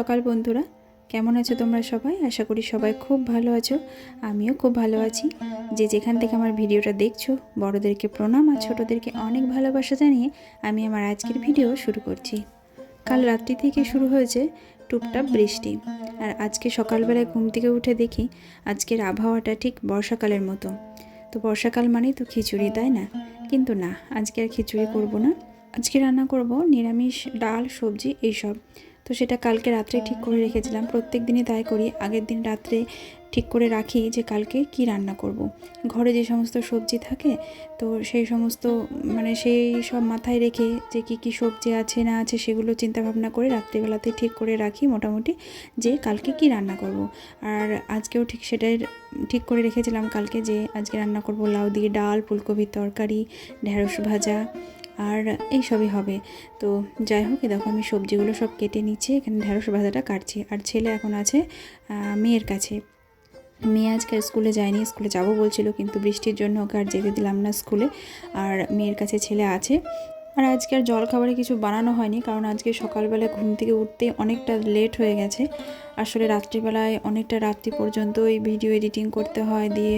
সকাল বন্ধুরা, কেমন আছো তোমরা সবাই? আশা করি সবাই খুব ভালো আছো। আমিও খুব ভালো আছি। যে যেখান থেকে আমার ভিডিওটা দেখছো, বড়োদেরকে প্রণাম আর ছোটোদেরকে অনেক ভালোবাসা জানিয়ে আমি আমার আজকের ভিডিও শুরু করছি। কাল রাত্রি থেকে শুরু হয়েছে টুপটাপ বৃষ্টি, আর আজকে সকালবেলায় ঘুম থেকে উঠে দেখি আজকের আবহাওয়াটা ঠিক বর্ষাকালের মতো। তো বর্ষাকাল মানেই তো খিচুড়ি, তাই না? কিন্তু না, আজকে আর খিচুড়ি করব না। আজকে রান্না করব নিরামিষ, ডাল, সবজি এইসব। তো সেটা কালকে রাত্রে ঠিক করে রেখেছিলাম। প্রত্যেক দিনই তাই করি, আগের দিন রাত্রে ঠিক করে রাখি যে কালকে কি রান্না করব। ঘরে যে সমস্ত সবজি থাকে, তো সেই সমস্ত সেই সব মাথায় রেখে যে কি সবজি আছে না আছে সেগুলো চিন্তা ভাবনা করে রাত্রিবেলাতে ঠিক করে রাখি মোটামুটি, যে কালকে কি রান্না করব। আর আজকেও ঠিক সেটাই ঠিক করে রেখেছিলাম কালকে, যে আজকে রান্না করব লাউ দিয়ে ডাল, ফুলকপির তরকারি, ঢেঁড়স ভাজা আর এইসবই হবে। তো যাই হোক, দেখো আমি সবজিগুলো সব কেটে নিচ্ছি, এখানে ঢেঁড়স ভাজাটা কাটছি। আর ছেলে এখন আছে মেয়ের কাছে। মেয়ে আজকে স্কুলে যায়নি, স্কুলে যাব বলছিল, কিন্তু বৃষ্টির জন্য ওকে আর যেতে দিলাম না স্কুলে। আর মেয়ের কাছে ছেলে আছে। আর আজকে আর জলখাবারে কিছু বানানো হয়নি, কারণ আজকে সকালবেলায় ঘুম থেকে উঠতে অনেকটা লেট হয়ে গেছে। আসলে রাত্রিবেলায় অনেকটা রাত্রি পর্যন্ত এই ভিডিও এডিটিং করতে হয়, দিয়ে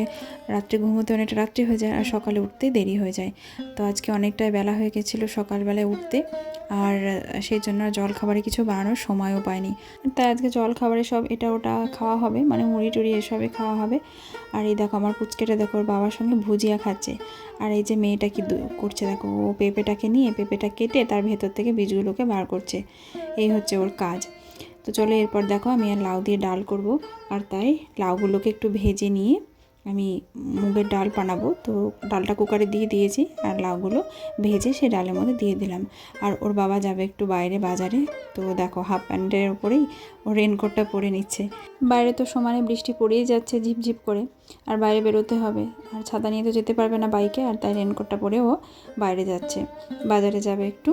রাত্রে ঘুমোতে অনেকটা রাত্রি হয়ে যায়, আর সকালে উঠতে দেরি হয়ে যায়। তো আজকে অনেকটাই বেলা হয়ে গেছিলো সকালবেলায় উঠতে, আর সেই জন্য জলখাবারে কিছু বানানোর সময়ও পাইনি। তাই আজকে জলখাবারে সব এটা ওটা খাওয়া হবে, মুড়ি টুড়ি এসবে খাওয়া হবে। আর এই দেখো আমার পুচকেটা, দেখো ওর বাবার সঙ্গে ভুজিয়া খাচ্ছে। আর এই যে মেয়েটা কি করছে দেখো, ও পেঁপেটাকে নিয়ে পেঁপেটা কেটে তার ভেতর থেকে বীজগুলোকে বার করছে। এই হচ্ছে ওর কাজ। তো চলো, এরপর দেখো আমি আর লাউ দিয়ে ডাল করব। আর তাই লাউগুলোকে একটু ভেজে নিয়ে আমি মুগের ডাল বানাবো। তো ডালটা কুকারে দিয়ে দিয়েছি, আর লাউগুলো ভেজে সেই ডালের মধ্যে দিয়ে দিলাম। আর ওর বাবা যাবে একটু বাইরে বাজারে। তো দেখো হাফ প্যান্টের ওপরেই ও রেনকোটটা পরে নিচ্ছে। বাইরে তো সমানে বৃষ্টি পড়েই যাচ্ছে ঝিপঝিপ করে, আর বাইরে বেরোতে হবে, আর ছাতা নিয়ে তো যেতে পারবে না বাইকে, আর তাই রেনকোটটা পরে ও বাইরে যাচ্ছে, বাজারে যাবে একটু।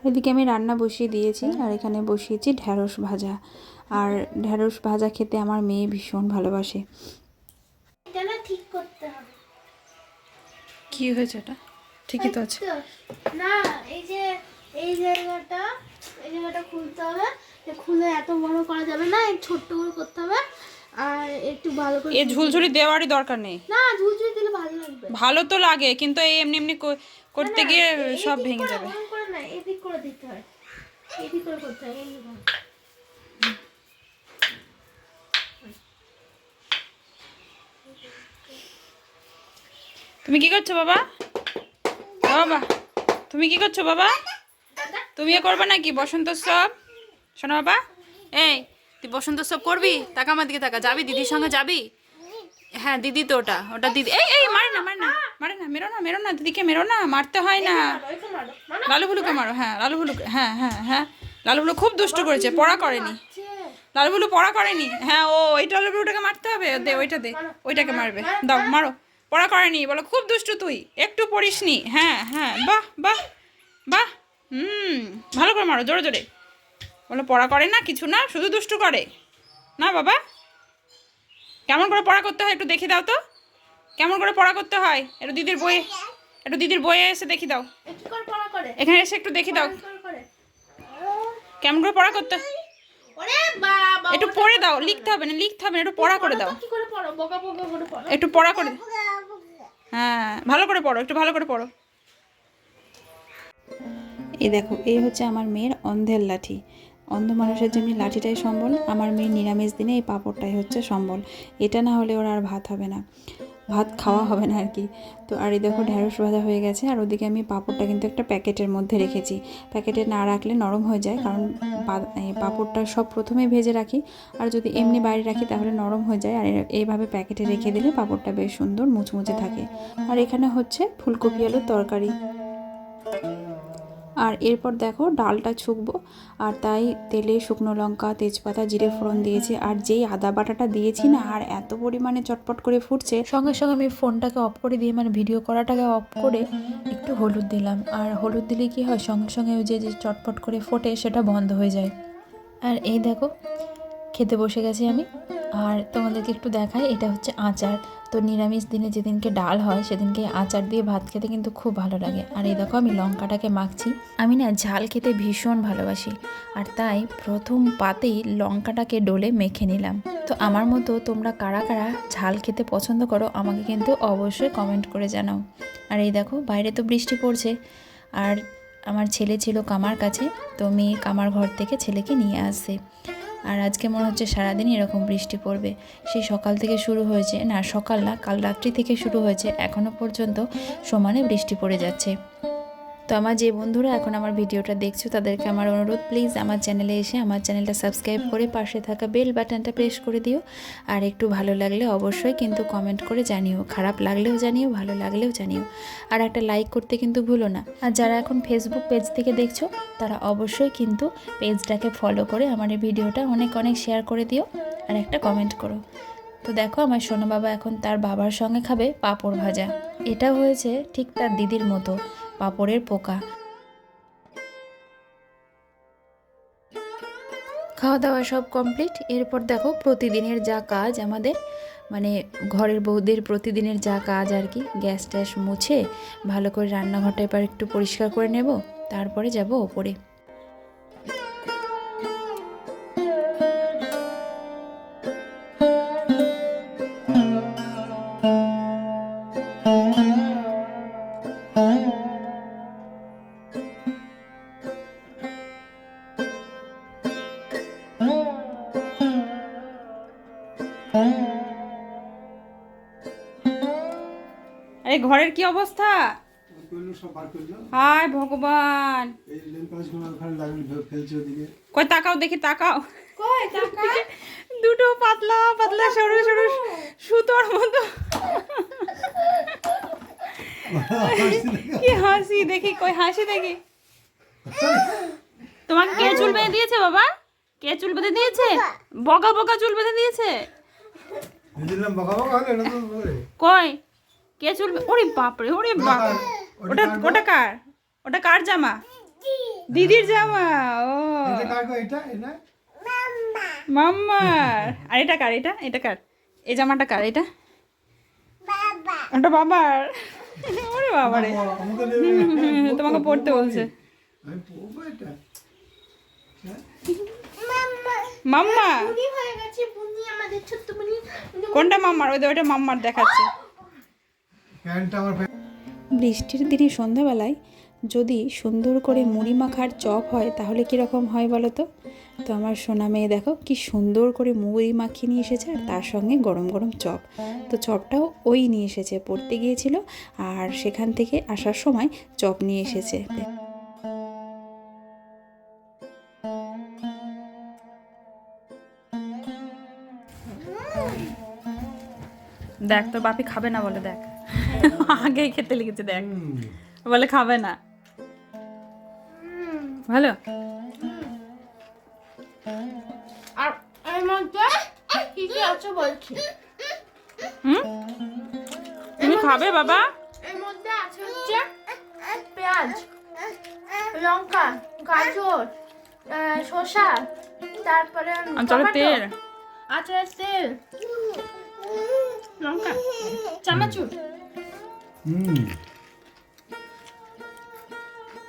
এদিকে আমি রান্না বসিয়ে দিয়েছি, আর এখানে বসিয়েছি ঢ্যাঁড়স ভাজা। আর ঢ্যাঁড়স ভাজা খেতে আমার মেয়ে ভীষণ ভালোবাসে। এটা না ঠিক করতে হবে। কি হয়েছে? এটা ঠিকই তো আছে না, এই যে এই জায়গাটা খুলতে হবে। খুলে এত বড় করা যাবে না, ছোট্ট করে করতে হবে। আর একটু ভালো করে এই ঝুলঝুলি দেওয়ারই দরকার নেই। না, ঝুলঝুলি দিলে ভালো লাগবে। ভালো তো লাগে, কিন্তু এই এমনি এমনি করতে গিয়ে সব ভেঙে যাবে। ওরকম করে না, এদিক করে দিতে হয়, এদিক করে করতে হয়। তুমি কি করছো বাবা? বাবা তুমি কি করছো বাবা? তুমিও করবে নাকি বসন্ত উৎসব? শোনো বাবা, এই তুই বসন্ত উৎসব করবি? টাকা আমার দিকে টাকা, যাবি দিদির সঙ্গে যাবি? হ্যাঁ দিদি তো ওটা ওটা দিদি। এই এই মারে না মারে না মারে না, মেরো না দিদিকে, মেরো না, মারতে হয় না। লালু ভুলুকে মারো, হ্যাঁ লালু ভুলুকে, হ্যাঁ হ্যাঁ হ্যাঁ। লালু ভুলু খুব দুষ্টু করেছে, পড়া করেনি। লালু ভুলু পড়া করেনি। হ্যাঁ ও ওইটা লালু ভুলুটাকে মারতে হবে, দে ওইটা দে, ওইটাকে মারবে, দাও মারো। পড়া করেনি বলো, খুব দুষ্টু তুই, একটু পড়িসনি। হ্যাঁ হ্যাঁ, বাহ বাহ বাহ, ভালো করে মারো, জোরে জোরে। বলো পড়া করে না, কিছু না, শুধু দুষ্টু করে না। বাবা কেমন করে পড়া করতে হয় একটু দেখে দাও তো, কেমন করে পড়া করতে হয় একটু দিদির বইয়ে এসে দেখি দাও, এখানে এসে একটু দেখি দাও কেমন করে পড়া করতে। একটু পড়ে দাও, লিখতে হবে না, একটু পড়া করে দাও, একটু পড়া করে। হ্যাঁ ভালো করে পড়ো, একটু ভালো করে পড়ো। এই দেখো, এই হচ্ছে আমার মেয়ের অন্ধের লাঠি। অন্ধ মানুষের যেমনি লাঠিটাই সম্বল, আমার মেয়ের নিরামিষ দিনে এই পাঁপড়টাই হচ্ছে সম্বল। এটা না হলে ওর আর ভাত হবে না, ভাত খাওয়া হবে না আর কি। তো আর এই দেখো ঢ্যাঁড়স ভাজা হয়ে গেছে, আর ওদিকে আমি পাঁপড়টা কিন্তু একটা প্যাকেটের মধ্যে রেখেছি। প্যাকেটে না রাখলে নরম হয়ে যায়, কারণ পাঁপড়টা সব প্রথমেই ভেজে রাখি, আর যদি এমনি বাইরে রাখি তাহলে নরম হয়ে যায়। আর এইভাবে প্যাকেটে রেখে দিলে পাঁপড়টা বেশ সুন্দর মুচমুচে থাকে। আর এখানে হচ্ছে ফুলকপি আলুর তরকারি। আর এরপর দেখো ডালটা ছুকবো, আর তাই তেলে শুকনো লঙ্কা, তেজপাতা, জিরে ফোড়ন দিয়েছি। আর যেই আদা বাটাটা দিয়েছি না, আর এত পরিমাণে চটপট করে ফুটছে, সঙ্গে সঙ্গে আমি ফোনটাকে অফ করে দিয়ে, ভিডিও করাটাকে অফ করে একটু হলুদ দিলাম। আর হলুদ দিলে কি হয়, সঙ্গে সঙ্গে ওই যে চটপট করে ফোটে সেটা বন্ধ হয়ে যায়। আর এই দেখো খেতে বসে গেছি আমি। আর তোমাদেরকে একটু দেখাই, এটা হচ্ছে আচার। তো নিরামিষ দিনে যেদিনকে ডাল হয় সেদিনকে আচার দিয়ে ভাত খেতে কিন্তু খুব ভালো লাগে। আর এই দেখো আমি লঙ্কাটাকে মাখছি। আমি না ঝাল খেতে ভীষণ ভালোবাসি, আর তাই প্রথম পাতেই লঙ্কাটাকে ডলে মেখে নিলাম। তো আমার মতো তোমরা কারা কারা ঝাল খেতে পছন্দ করো আমাকে কিন্তু অবশ্যই কমেন্ট করে জানাও। আর এই দেখো বাইরে তো বৃষ্টি পড়ছে, আর আমার ছেলে ছিল কামার কাছে, তো মেয়ে কামার ঘর থেকে ছেলেকে নিয়ে আসছে। আর আজকে মনে হচ্ছে সারাদিনই এরকম বৃষ্টি পড়বে। সেই সকাল থেকে শুরু হয়েছে, না সকাল না, কাল রাত্রি থেকে শুরু হয়েছে, এখনও পর্যন্ত সমানে বৃষ্টি পড়ে যাচ্ছে। তো আমার যে বন্ধুরা এখন আমার ভিডিওটা দেখছো তাদেরকে আমার অনুরোধ, প্লিজ আমার চ্যানেলে এসে আমার চ্যানেলটা সাবস্ক্রাইব করে পাশে থাকা বেল বাটনটা প্রেস করে দিও। আর একটু ভালো লাগলে অবশ্যই কিন্তু কমেন্ট করে জানিও, খারাপ লাগলেও জানিও, ভালো লাগলেও জানিও। আর একটা লাইক করতে কিন্তু ভুলো না। আর যারা এখন ফেসবুক পেজ থেকে দেখছো তারা অবশ্যই কিন্তু পেজটাকে ফলো করে আমার এই ভিডিওটা অনেক অনেক শেয়ার করে দিও আর একটা কমেন্ট করো। তো দেখো আমার সোনা বাবা এখন তার বাবার সঙ্গে খাবে পাঁপড় ভাজা। এটা হয়েছে ঠিক তার দিদির মতো, পাঁপড়ের পোকা। খাওয়া দাওয়া সব কমপ্লিট। এরপর দেখো প্রতিদিনের যা কাজ আমাদের, মানে ঘরের বউদের প্রতিদিনের যা কাজ আর কি, গ্যাস ট্যাস মুছে ভালো করে রান্নাঘরটা এবার একটু পরিষ্কার করে নেব, তারপরে যাব ওপরে। এই ঘরের কি অবস্থা? করলো সব বার করলো হায় ভগবান, এই লেন পাঁচগুলো ওখানে লাগলো ফেলছে ওদিকে কই তাকাও দেখি, তাকাও। কই টাকা? দুটো পাতলা পাতলা সরু সরু সুতোর মতো। কি হাসি দেখি, কই হাসি দেখি। তোমাকে কে চুল বেঁধে দিয়েছে বাবা? কে চুল বেঁধে দিয়েছে? বগা বগা চুল বেঁধে দিয়েছে? বুঝলাম বকা বকা হলো এটা তো বলে কই কে চুল ওরে বাপরে, ওরে বাপ। ওটা ওটা কার? ওটা কার জামা? দিদির জামা। ও এটা কার গো? এটা এটা মাম্মার। আর এটা কার? এটা এটা কার? এই জামাটা কার? এটা ওটা বাবার। ওরে বাবারে, আমাকে তোমাকে পড়তে বলছে। আমি পড়বো এটা মাম্মা বুনি হয়ে গেছে, বুনি আমাদের ছোট্ট বুনি। কোনটা মাম্মার? ওইটা মাম্মার দেখাচ্ছে। প্যান্টটা আমার বৃষ্টির দিনে সন্ধ্যাবেলায় যদি সুন্দর করে মুড়ি মাখার চপ হয় তাহলে কীরকম হয় বলো তো? তো আমার সোনা মেয়ে দেখো কি সুন্দর করে মুড়ি মাখিয়ে নিয়ে এসেছে, আর তার সঙ্গে গরম গরম চপ। তো চপটাও ওই নিয়ে এসেছে, পড়তে গিয়েছিল আর সেখান থেকে আসার সময় চপ নিয়ে এসেছে। দেখ তোর বাপি খাবে না বলে, দেখ আগেই খেতে লেগেছে, দেখ বলে খাবে না। ভালো। আর এর মধ্যে কি কি আছে বলছি। হুম, তুমি খাবে বাবা? এর মধ্যে আছে হচ্ছে পেঁয়াজ, লঙ্কা, গাজর, শসা, তারপরে চলো তেল, আচারের তেল, লঙ্কা, চানাচুর।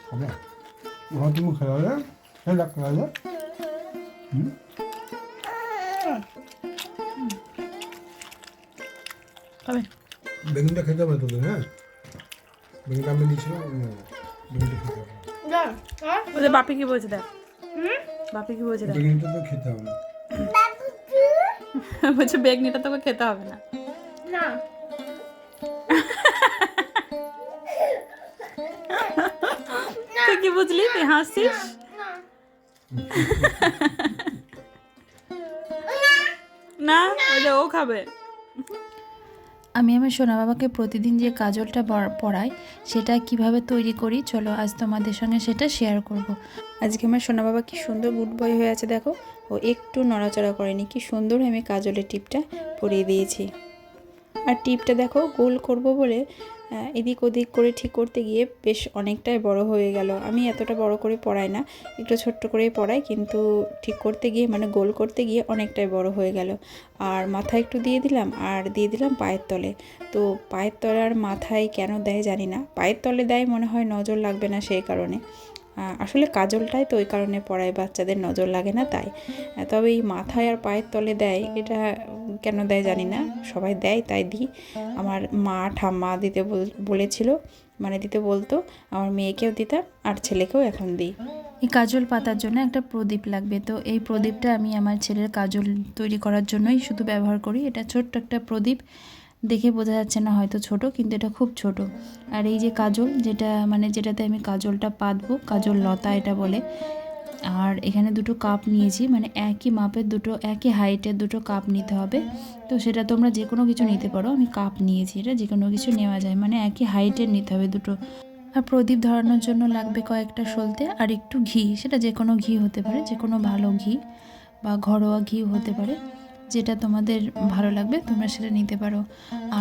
হবে ঘর তুমি খেলা হ্যাঁ ডাক্তার আছে খাবে? বেগুনটা খেতে হবে তোদের, হ্যাঁ বেগুনটা আমি দিয়েছিলাম, বেগুনটা খেতে হবে, ওদের বাপি কি বলছে দেখ, বাপি কি বলছে দেখ। বেগুনটা তো খেতে হবে না। বলছে বেগনিটা তোকে খেতে হবে না। না তুই কি বুঝলি? তুই হাসছিস? না, ওইটা ও খাবে। আমি আমার সোনা বাবাকে প্রতিদিন যে কাজলটা পরাই সেটা কিভাবে তৈরি করি চলো আজ তোমাদের সঙ্গে সেটা শেয়ার করব। আজকে আমার সোনা বাবা কি সুন্দর গুড বয় হয়ে আছে দেখো, ও একটু নড়াচড়া করেনি, কি সুন্দর আমি কাজলের টিপটা পরিয়ে দিয়েছি। আর টিপটা দেখো গোল করব বলে এদিক ওদিক করে ঠিক করতে গিয়ে বেশ অনেকটাই বড় হয়ে গেল। আমি এতটা বড় করে পড়াই না, একটু ছোট্ট করেই পড়াই, কিন্তু ঠিক করতে গিয়ে মানে গোল করতে গিয়ে অনেকটাই বড় হয়ে গেল। আর মাথায় একটু দিয়ে দিলাম আর দিয়ে দিলাম পায়ের তলে। তো পায়ের তলে আর মাথায় কেন দেয় জানি না, পায়ের তলে দেয় মনে হয় নজর লাগবে না সেই কারণে। আসলে কাজলটাই তো ওই কারণে পড়ায়, বাচ্চাদের নজর লাগে না তাই। তবে এই মাথায় আর পায়ের তলে দেয়, এটা কেন দেয় জানি না, সবাই দেয় তাই দিই। আমার মা ঠাম্মা দিতে বলেছিল, মানে দিতে বলতো, আমার মেয়েকেও দিতাম আর ছেলেকেও এখন দিই। এই কাজল পাতার জন্য একটা প্রদীপ লাগবে, তো এই প্রদীপটা আমি আমার ছেলের কাজল তৈরি করার জন্যই শুধু ব্যবহার করি। এটা ছোট্ট একটা প্রদীপ, দেখে বোঝা যাচ্ছে না হয়তো ছোট, কিন্তু এটা খুব ছোট। আর এই যে কাজল, যেটাতে আমি কাজলটা পাতবো, কাজল লতা এটা বলে। আর এখানে দুটো কাপ নিয়েছি, মানে একই মাপের দুটো, একই হাইটের দুটো কাপ নিতে হবে। তো সেটা তোমরা যে কোনো কিছু নিতে পারো, আমি কাপ নিয়েছি, এটা যে কোনো কিছু নেওয়া যায়, মানে একই হাইটের নিতে হবে দুটো। আর প্রদীপ ধরানোর জন্য লাগবে কয়েকটা সলতে আর একটু ঘি, সেটা যে কোনো ঘি হতে পারে, যে কোনো ভালো ঘি বা ঘরোয়া ঘিও হতে পারে, যেটা তোমাদের ভালো লাগবে তোমরা সেটা নিতে পারো।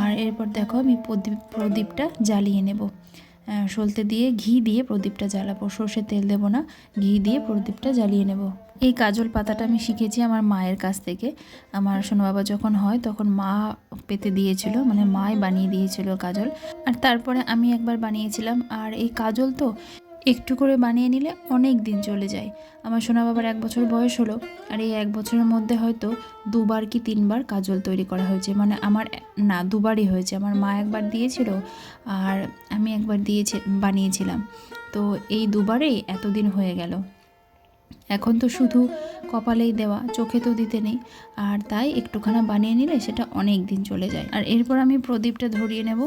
আর এরপর দেখো আমি প্রদীপটা জ্বালিয়ে নেব, সলতে দিয়ে ঘি দিয়ে প্রদীপটা জ্বালাবো, সর্ষের তেল দেবো না, ঘি দিয়ে প্রদীপটা জ্বালিয়ে নেব। এই কাজল পাতাটা আমি শিখেছি আমার মায়ের কাছ থেকে। আমার সোনা বাবা যখন হয় তখন মা পেতে দিয়েছিল, মানে মাই বানিয়ে দিয়েছিল কাজল। আর তারপরে আমি একবার বানিয়েছিলাম। আর এই কাজল তো একটু করে বানিয়ে নিলে অনেক দিন চলে যায়। আমার সোনা বাবার 1 বছর বয়স হলো, আর এই 1 বছরের মধ্যে হয়তো 2বার কি 3বার কাজল তৈরি করা হয়েছে, মানে আমার না 2বারই হয়েছে। আমার মা একবার দিয়েছিল আর আমি একবার বানিয়েছিলাম, তো এই 2বারেই এতদিন হয়ে গেল। এখন তো শুধু কপালেই দেওয়া, চোখে তো দিতে নেই, আর তাই একটুখানা বানিয়ে নিলে সেটা অনেক দিন চলে যায়। আর এরপর আমি প্রদীপটা ধরিয়ে নেব।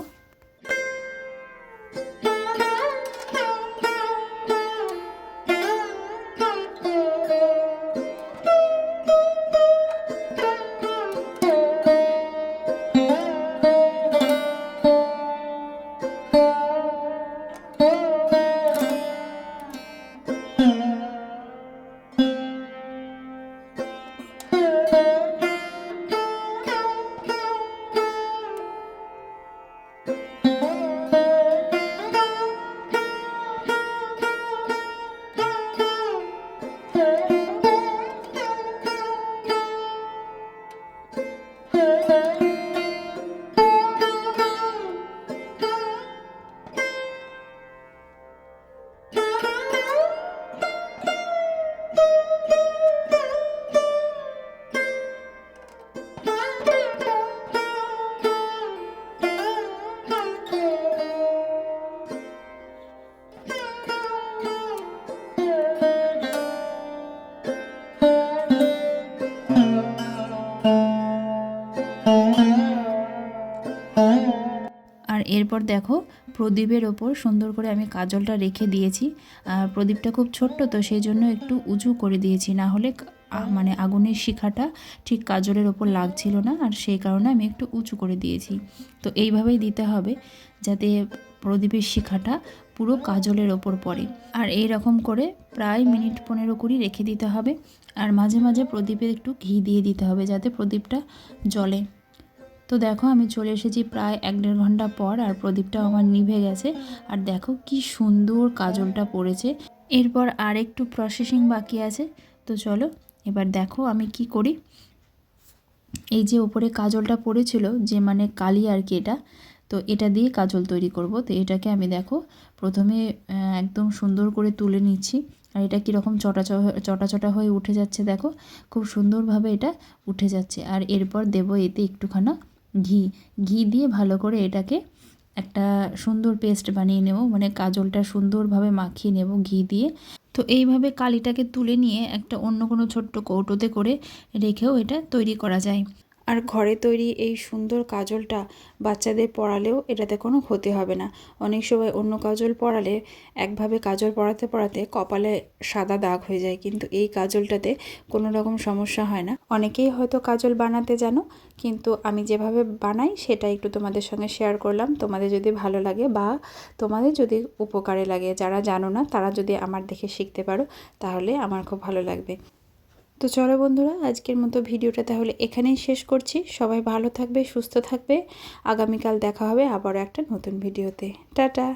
আর এরপর দেখো প্রদীপের ওপর সুন্দর করে আমি কাজলটা রেখে দিয়েছি। আর প্রদীপটা খুব ছোট্ট, তো সেই জন্য একটু উঁচু করে দিয়েছি, না হলে মানে আগুনের শিখাটা ঠিক কাজলের ওপর লাগছিল না, আর সেই কারণে আমি একটু উঁচু করে দিয়েছি। তো এইভাবেই দিতে হবে যাতে প্রদীপের শিখাটা পুরো কাজলের ওপর পড়ে। আর এই রকম করে প্রায় মিনিট 15-20 রেখে দিতে হবে। আর মাঝে মাঝে প্রদীপে একটু ঘি দিয়ে দিতে হবে যাতে প্রদীপটা জ্বলে। তো দেখো আমি চলে এসেছি প্রায় 1-1.5 ঘন্টা পর, আর প্রদীপটাও আমার নিভে গেছে। আর দেখো কি সুন্দর কাজলটা পড়েছে। এরপর আর একটু প্রসেসিং বাকি আছে, তো চলো এবার দেখো আমি কি করি। এই যে উপরে কাজলটা পড়েছিল, যে মানে কালি আর কি, তো এটা দিয়ে কাজল তৈরি করব। তো এটাকে আমি দেখো প্রথমে একদম সুন্দর করে তুলে নিচ্ছি। আর এটা কীরকম চটা চটা হয়ে উঠে যাচ্ছে, দেখো খুব সুন্দরভাবে এটা উঠে যাচ্ছে। আর এরপর দেব এতে একটুখানা ঘি দিয়ে ভালো করে এটাকে একটা সুন্দর পেস্ট বানিয়ে নেব, মানে কাজলটা সুন্দরভাবে মাখিয়ে নেব ঘি দিয়ে। তো এইভাবে কালিটাকে তুলে নিয়ে একটা অন্য কোনো ছোট্ট কৌটোতে করে রেখেও এটা তৈরি করা যায়। আর ঘরে তৈরি এই সুন্দর কাজলটা বাচ্চাদের পরালেও এটাতে কোনো ক্ষতি হবে না। অনেক সময় অন্য কাজল পরালে একভাবে কাজল পরাতে পরাতে কপালে সাদা দাগ হয়ে যায়, কিন্তু এই কাজলটাতে কোনো রকম সমস্যা হয় না। অনেকেই হয়তো কাজল বানাতে জানো, কিন্তু আমি যেভাবে বানাই সেটা একটু তোমাদের সঙ্গে শেয়ার করলাম। তোমাদের যদি ভালো লাগে বা তোমাদের যদি উপকারে লাগে, যারা জানো না তারা যদি আমার দেখে শিখতে পারো তাহলে আমার খুব ভালো লাগবে। তো চলো বন্ধুরা, আজকের মতো ভিডিওটা তাহলে এখানেই শেষ করছি। সবাই ভালো থাকবে, সুস্থ থাকবে। আগামীকাল দেখা হবে আবারও একটা নতুন ভিডিওতে। টাটা।